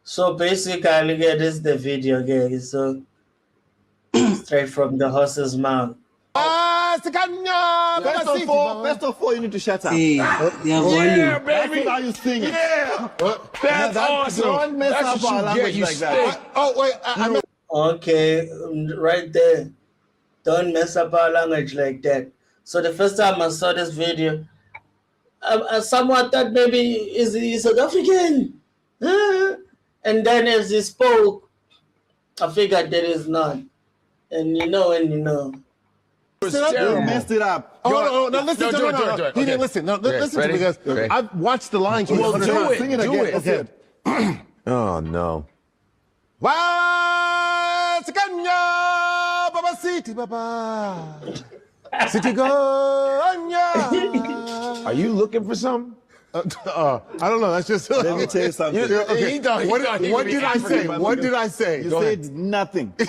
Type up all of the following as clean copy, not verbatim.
So basically, this is the video, guys. So straight from the horse's mouth. First of all, you need to shut up. Hey, Yeah, baby. That's how you sing it. Yeah. That's awesome. Don't mess That's up what our you language get, you like that. stink. Oh, wait. I Okay, right there. Don't mess up our language like that. So the first time I saw this video, I somewhat thought maybe he's South African. And then as he spoke, I figured that is not. And you know when you know. was You terrible. messed it up. Oh, no, listen, do it. He Okay. didn't listen. No, Okay, listen to ready? me because Okay. I've watched The Lion King. Well, 100 do times. it. Sing it Do again. it. That's Okay. it. Oh, no. Baba City, Baba. City Gonya. Are you looking for something? I don't know. That's just. Let me tell you something. Okay. He thought he What would be did I say? African. What did I say? You Go said nothing. Is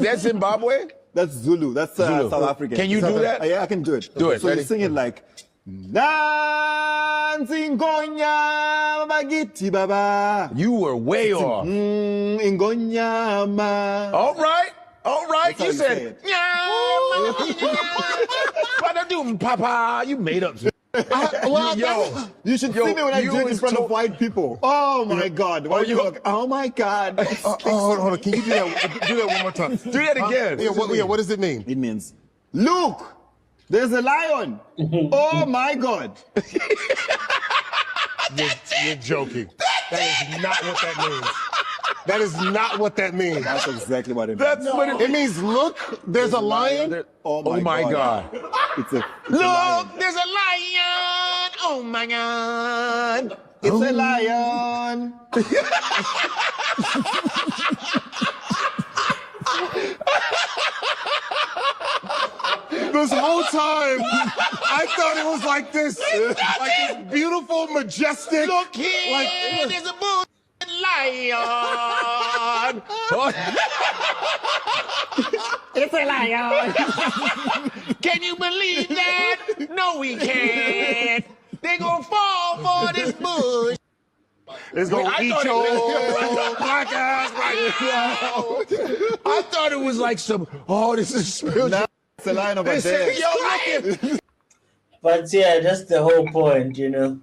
that Zimbabwe? That's Zulu. That's Zulu. South African. Can you do that? Yeah, I can do it. Do it. So Ready? you sing it like Nanzingonya bagiti baba. You were way off. Ingonyama. All right. That's how You you said, say it. "Ba-da-doom, Papa." You made up. You should see me when I do it in front of white people. Oh my God. Why you look? Oh my God. Hold on. Can you do that one more time? Do that again. What does it mean? It means, look, there's a lion. Oh my God. You're joking. That is not what that means. That is not what that means. That's exactly what it means. That's what It means, look, there's a lion. Oh Oh my God. It's a Look, lion. there's a lion. Oh my God. It's a lion. This whole time, I thought it was like this beautiful, majestic. Look here, there's a bull lion. it's a lion. Can you believe that? No, we can't. They gonna fall for this bush. It's gonna I eat thought your it black ass right now. I thought it was like some. Oh, this is spiritual. Now it's a lion over They there. say, yo, look at. But yeah, that's the whole point, you know.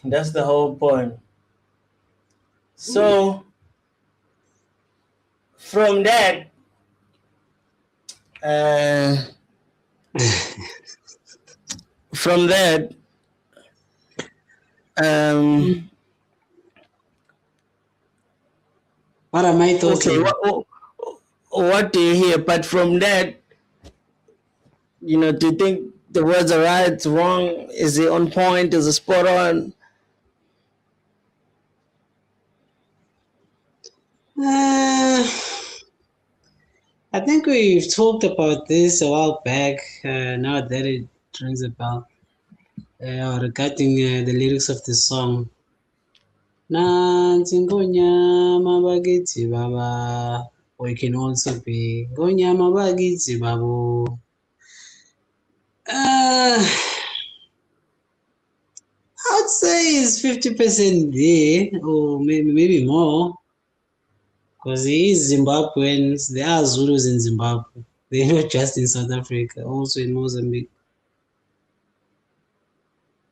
That's the whole point. So from that, What am I talking? okay, what do you hear? But from that, you know, do you think the words are right, wrong? Is it on point? Is it spot on? I think we've talked about this a while back. Now that it rings a bell, regarding the lyrics of the song. Nansi ngonyama bakithi baba, or it can also be ngonyama bakithi babo. I'd say it's 50% there, or maybe more. Because he is Zimbabweans, there are Zulus in Zimbabwe. They're not just in South Africa, also in Mozambique.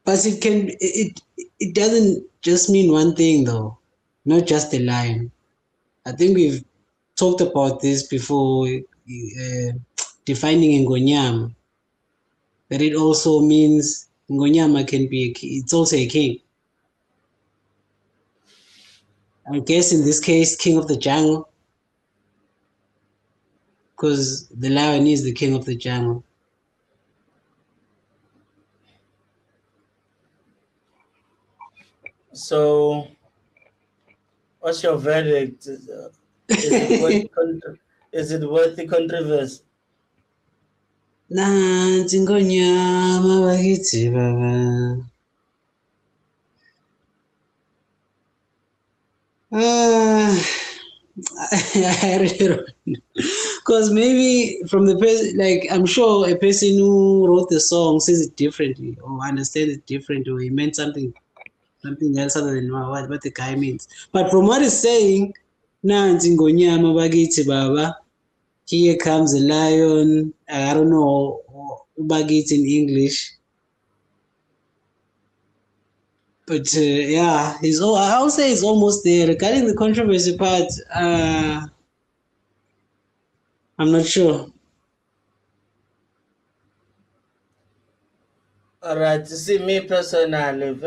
But it doesn't just mean one thing though, not just a lion. I think we've talked about this before, defining Ngonyama, that it also means Ngonyama can be it's also a king. I guess in this case, king of the jungle, because the lion is the king of the jungle. So, what's your verdict? Is it worth the controversy? Nansi ngonyama bakithi baba. I really don't know. Because maybe from the person, like, I'm sure a person who wrote the song says it differently or understands it differently, or he meant something something else other than what the guy means. But from what he's saying, nansi ngonyama bakithi baba, here comes a lion. I don't know bakithi in English. But yeah, I'll say he's almost there. Regarding the controversy part, I'm not sure. All right, to see me personally,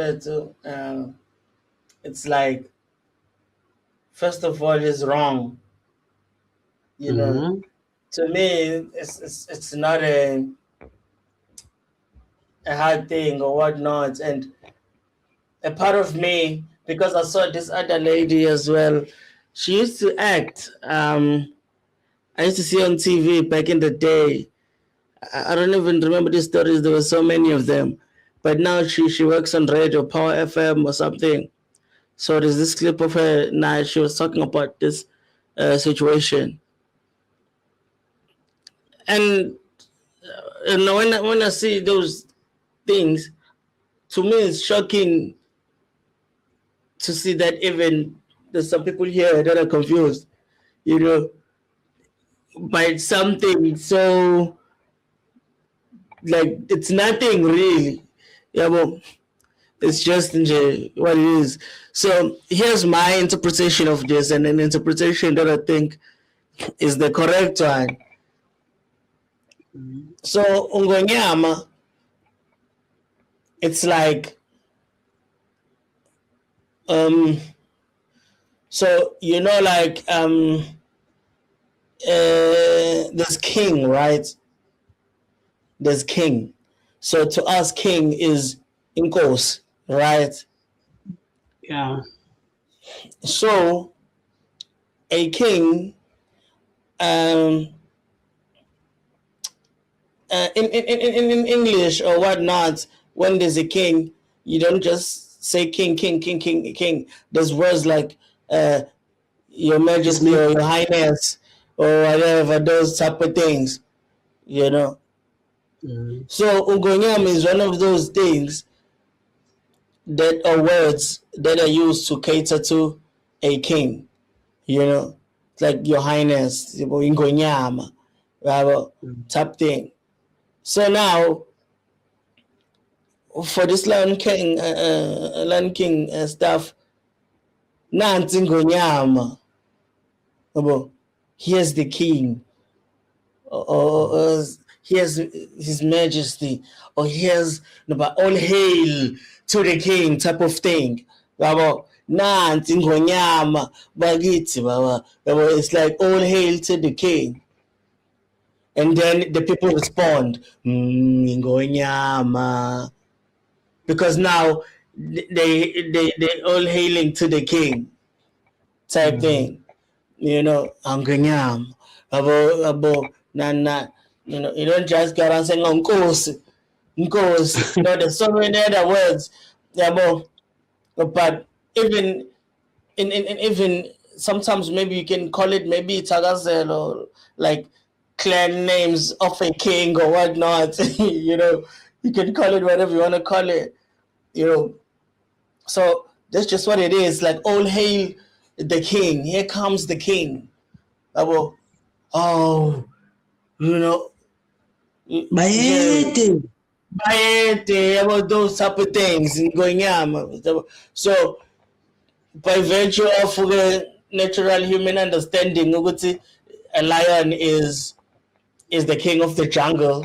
it's like, first of all, it's wrong. You know, to me, it's not a hard thing or whatnot. And a part of me, because I saw this other lady as well, she used to act. I used to see on TV back in the day. I don't even remember these stories. There were so many of them. But now she works on radio, Power FM or something. So there's this clip of her now. She was talking about this situation. And when I see those things, to me it's shocking to see that even there's some people here that are confused, by something so, like, it's nothing really. Yeah, but it's just what it is. So here's my interpretation of this, and an interpretation that I think is the correct one. So Ungonyama, it's like, so like there's king, right? There's king. So to us, king is Inkos, right? Yeah. So a king, in English or whatnot, when there's a king, you don't just say king. There's words like your majesty or your highness or whatever, those type of things, So Ungonyama is one of those things that are words that are used to cater to a king, It's like your highness, Ungonyama, type thing. So now, for this Lion King stuff, nansi Ngonyama, here's the king, or here's his majesty, or here's all hail to the king type of thing. Nansi Ngonyama bakithi baba. It's like all hail to the king. And then the people respond, Ngonyama, because now they all hailing to the king type thing, Ngonyama, abo nana, you don't just go around saying Nkosi. There's so many other words, but even even sometimes maybe you can call it maybe Tagazel or like clan names of a king or whatnot. You can call it whatever you want to call it. So that's just what it is. Like, all hail the king. Here comes the king. Bayete, about those type of things going on. So by virtue of natural human understanding, a lion is the king of the jungle.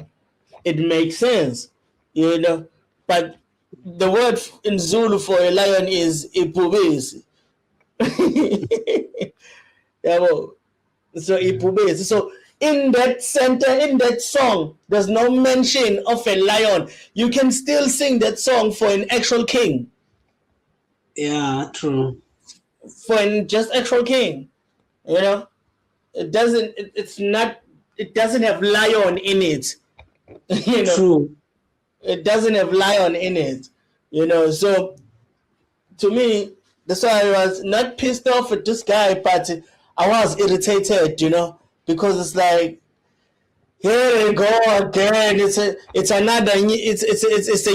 It makes sense, But the word in Zulu for a lion is ipubisi. So ipubisi. So in that center, in that song, there's no mention of a lion. You can still sing that song for an actual king. Yeah, true. For an just actual king, it doesn't. It's not. It doesn't have lion in it. True. It doesn't have lion in it. So to me, that's why I was not pissed off at this guy, but I was irritated, because it's like, here we go again. It's a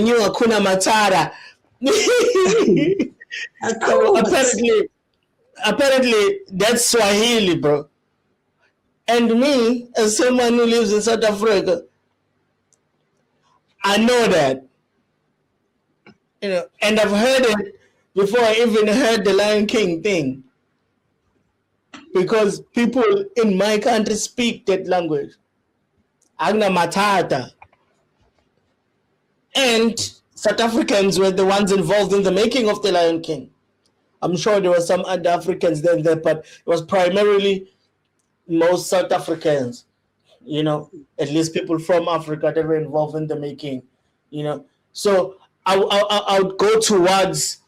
new Hakuna Matata. Of course. Apparently, that's Swahili, bro. And me, as someone who lives in South Africa, I know that. And I've heard it before I even heard the Lion King thing. Because people in my country speak that language. Agna Matata. And South Africans were the ones involved in the making of the Lion King. I'm sure there were some other Africans there, but it was primarily most South Africans, at least people from Africa that were involved in the making, So I would go towards,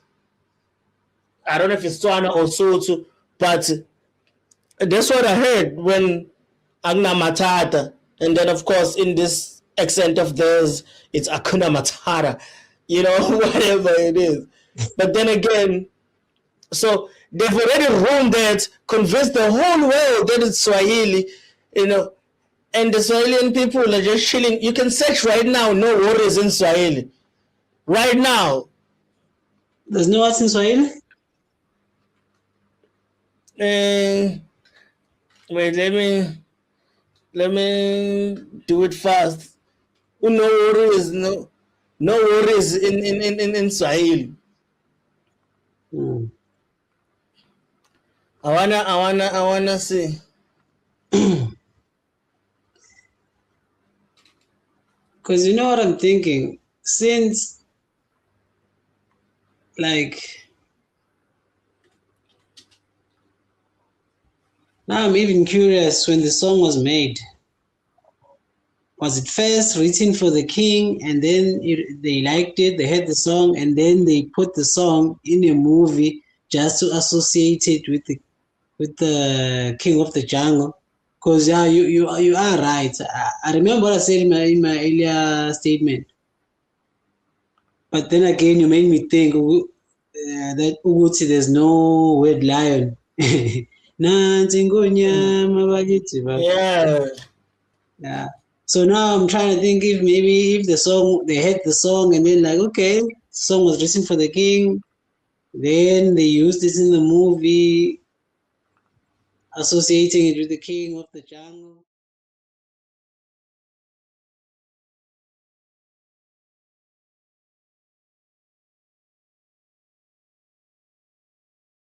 I don't know if it's Tswana or Sotho, but that's what I heard when Agna Matata. And then, of course, in this accent of theirs, it's Akuna Matata, whatever it is. But then again, so they've already ruined that, convinced the whole world that it's Swahili, and the Swahilian people are just chilling. You can search right now, no worries in Swahili. Right now. There's no what's in Swahili? Wait, let me do it fast. No worries, no worries in Swahili. I wanna see. Because you know what I'm thinking? Since, now I'm even curious, when the song was made, was it first written for the king and then they liked it, they heard the song, and then they put the song in a movie just to associate it with the King of the Jungle? Because you are right. I remember what I said in my earlier statement. But then again, you made me think that Uguti, there's no word lion. Yeah. So now I'm trying to think if they had the song and then okay, the song was written for the king, then they used it in the movie, associating it with the King of the Jungle.